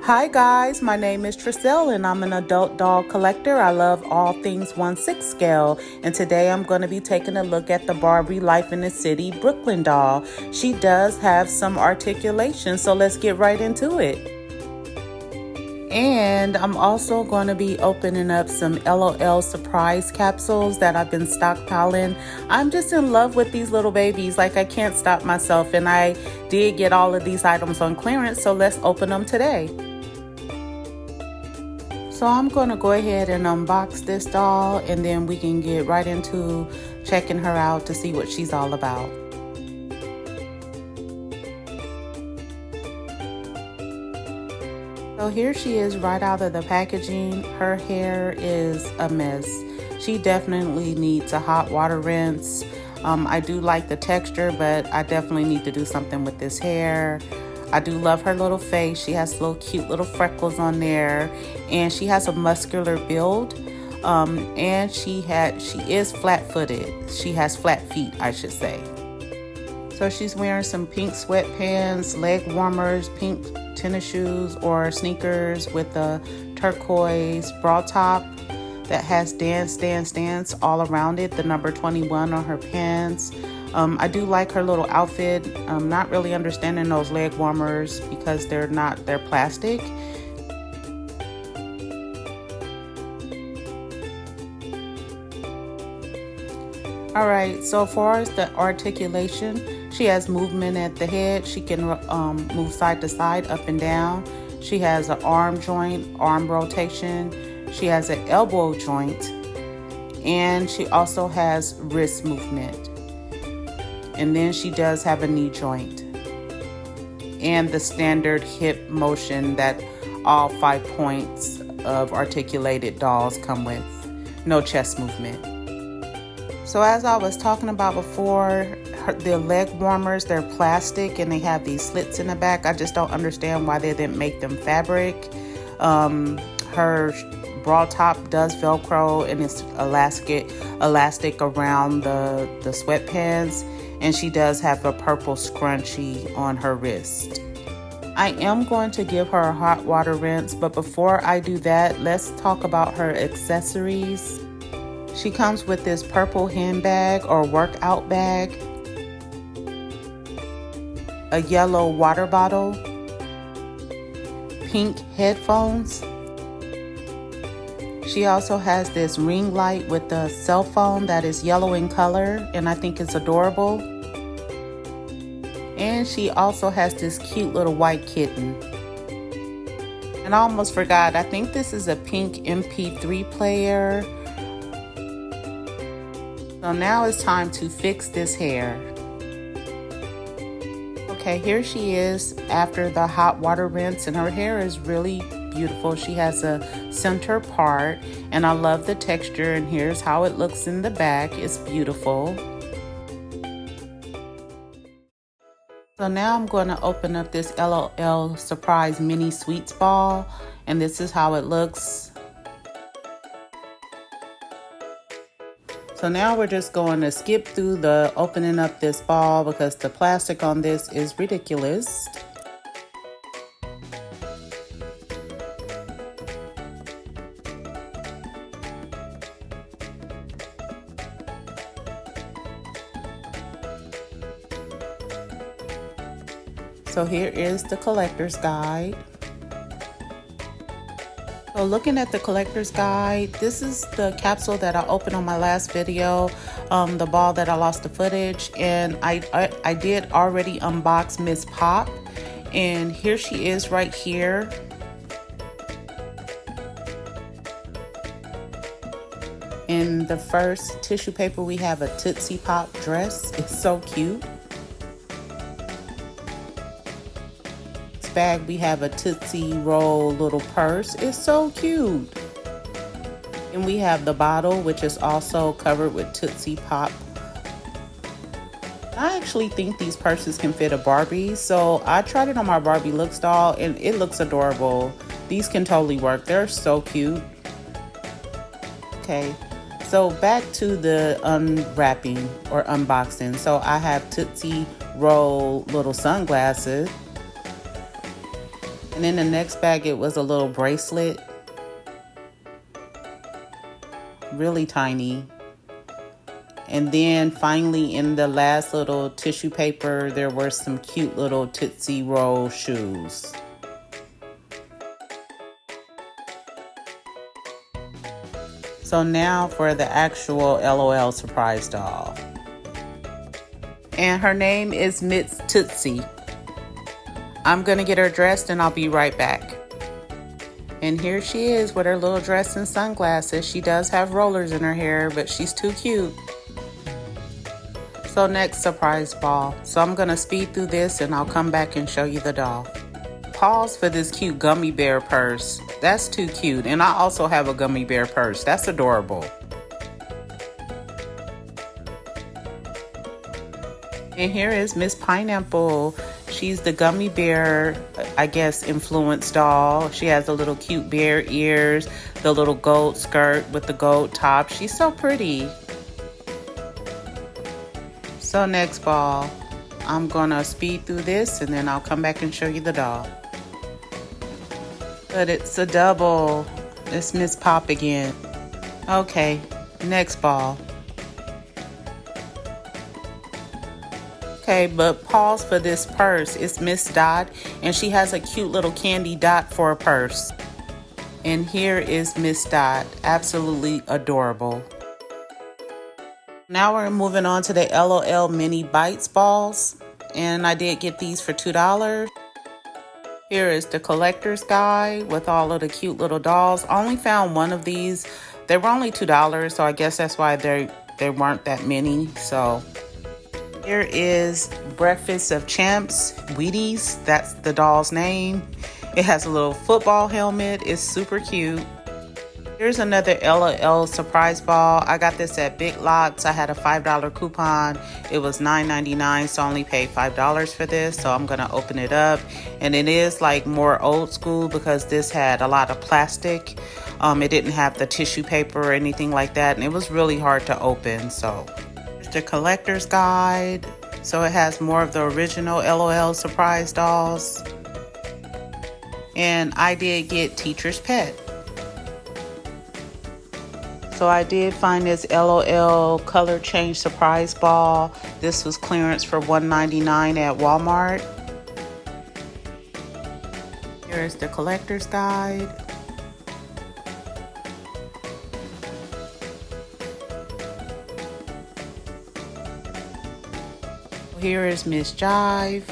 Hi guys, my name is Tricelle and I'm an adult doll collector. I love all things 1/6 scale, and today I'm going to be taking a look at the Barbie Life in the City Brooklyn doll. She does have some articulation, so let's get right into it. And I'm also going to be opening up some LOL Surprise Capsules that I've been stockpiling. I'm just in love with these little babies, like I can't stop myself, and I did get all of these items on clearance, so let's open them today. So I'm going to go ahead and unbox this doll, and then we can get right into checking her out to see what she's all about. So here she is right out of the packaging. Her hair is a mess. She definitely needs a hot water rinse. I do like the texture, but I definitely need to do something with this hair. I do love her little face. She has little cute little freckles on there, and she has a muscular build. And she is flat-footed. She has flat feet, I should say. So she's wearing some pink sweatpants, leg warmers, pink tennis shoes or sneakers with a turquoise bra top that has dance, dance, dance all around it, the number 21 on her pants. I do like her little outfit. I'm not really understanding those leg warmers because they're plastic. All right, so as far as the articulation, she has movement at the head. She can move side to side, up and down. She has an arm joint, arm rotation. She has an elbow joint, and she also has wrist movement. And then she does have a knee joint and the standard hip motion that all 5 points of articulated dolls come with. No chest movement. So as I was talking about before, the leg warmers, they're plastic and they have these slits in the back. I just don't understand why they didn't make them fabric. Her bra top does Velcro and it's elastic around the sweatpants. And she does have a purple scrunchie on her wrist. I am going to give her a hot water rinse, but before I do that, let's talk about her accessories. She comes with this purple handbag or workout bag, a yellow water bottle, pink headphones. She also has this ring light with a cell phone that is yellow in color, and I think it's adorable. And she also has this cute little white kitten. And I almost forgot, I think this is a pink MP3 player. So now it's time to fix this hair. Okay, here she is after the hot water rinse, and her hair is really beautiful. She has a center part, and I love the texture, and here's how it looks in the back. It's beautiful. So now I'm going to open up this LOL Surprise Mini Sweets ball, and this is how it looks. So now we're just going to skip through the opening up this ball because the plastic on this is ridiculous. So here is the collector's guide. So looking at the collector's guide, this is the capsule that I opened on my last video, the ball that I lost the footage, and I did already unbox Miss Pop, and here she is right here. In the first tissue paper, we have a Tootsie Pop dress. It's so cute. Bag, we have a Tootsie Roll little purse. It's so cute. And we have the bottle, which is also covered with Tootsie Pop. I actually think these purses can fit a Barbie, so I tried it on my Barbie Looks doll and it looks adorable. These can totally work. They're so cute. Okay, so back to the unwrapping or unboxing. So I have Tootsie Roll little sunglasses. And in the next bag, it was a little bracelet. Really tiny. And then finally in the last little tissue paper, there were some cute little Tootsie Roll shoes. So now for the actual LOL Surprise doll. And her name is Miss Tootsie. I'm gonna get her dressed and I'll be right back. And here she is with her little dress and sunglasses. She does have rollers in her hair, but she's too cute. So next, surprise ball. So I'm gonna speed through this and I'll come back and show you the doll. Pause for this cute gummy bear purse. That's too cute. And I also have a gummy bear purse. That's adorable. And here is Miss Pineapple. She's the gummy bear, I guess, influence doll. She has the little cute bear ears, the little gold skirt with the gold top. She's so pretty. So next ball, I'm gonna speed through this and then I'll come back and show you the doll. But it's a double. It's Miss Pop again. Okay, next ball. Okay, but pause for this purse. It's Miss Dot, and she has a cute little candy dot for a purse. And here is Miss Dot, absolutely adorable. Now we're moving on to the LOL Mini Bites balls, and I did get these for $2. Here is the collector's guide with all of the cute little dolls. I only found one of these. They were only $2, so I guess that's why there weren't that many. So here is Breakfast of Champs, Wheaties. That's the doll's name. It has a little football helmet. It's super cute. Here's another LOL Surprise ball. I got this at Big Lots. I had a $5 coupon. It was $9.99, so I only paid $5 for this. So I'm gonna open it up. And it is like more old school because this had a lot of plastic. It didn't have the tissue paper or anything like that. And it was really hard to open. So here's the collector's guide. So it has more of the original LOL Surprise dolls. And I did get Teacher's Pet. So I did find this LOL Color Change Surprise Ball. This was clearance for $1.99 at Walmart. Here's the collector's guide. Here is Miss Jive.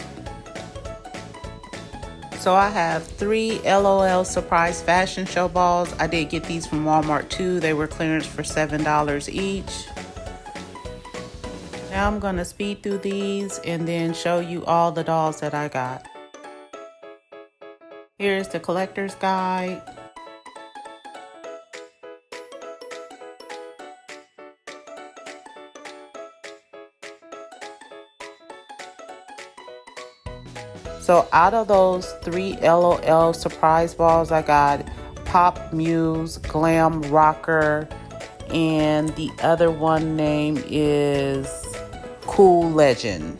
So I have 3 LOL Surprise Fashion Show balls. I did get these from Walmart too. They were clearance for $7 each. Now I'm gonna speed through these and then show you all the dolls that I got. Here's the collector's guide. So out of those 3 LOL Surprise balls, I got Pop Muse, Glam Rocker, and the other one name is Cool Legend.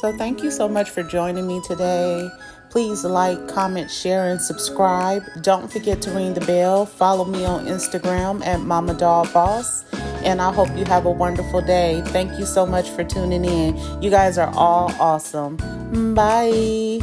So thank you so much for joining me today. Please like, comment, share, and subscribe. Don't forget to ring the bell. Follow me on Instagram at Mama Doll Boss. And I hope you have a wonderful day. Thank you so much for tuning in. You guys are all awesome. Bye.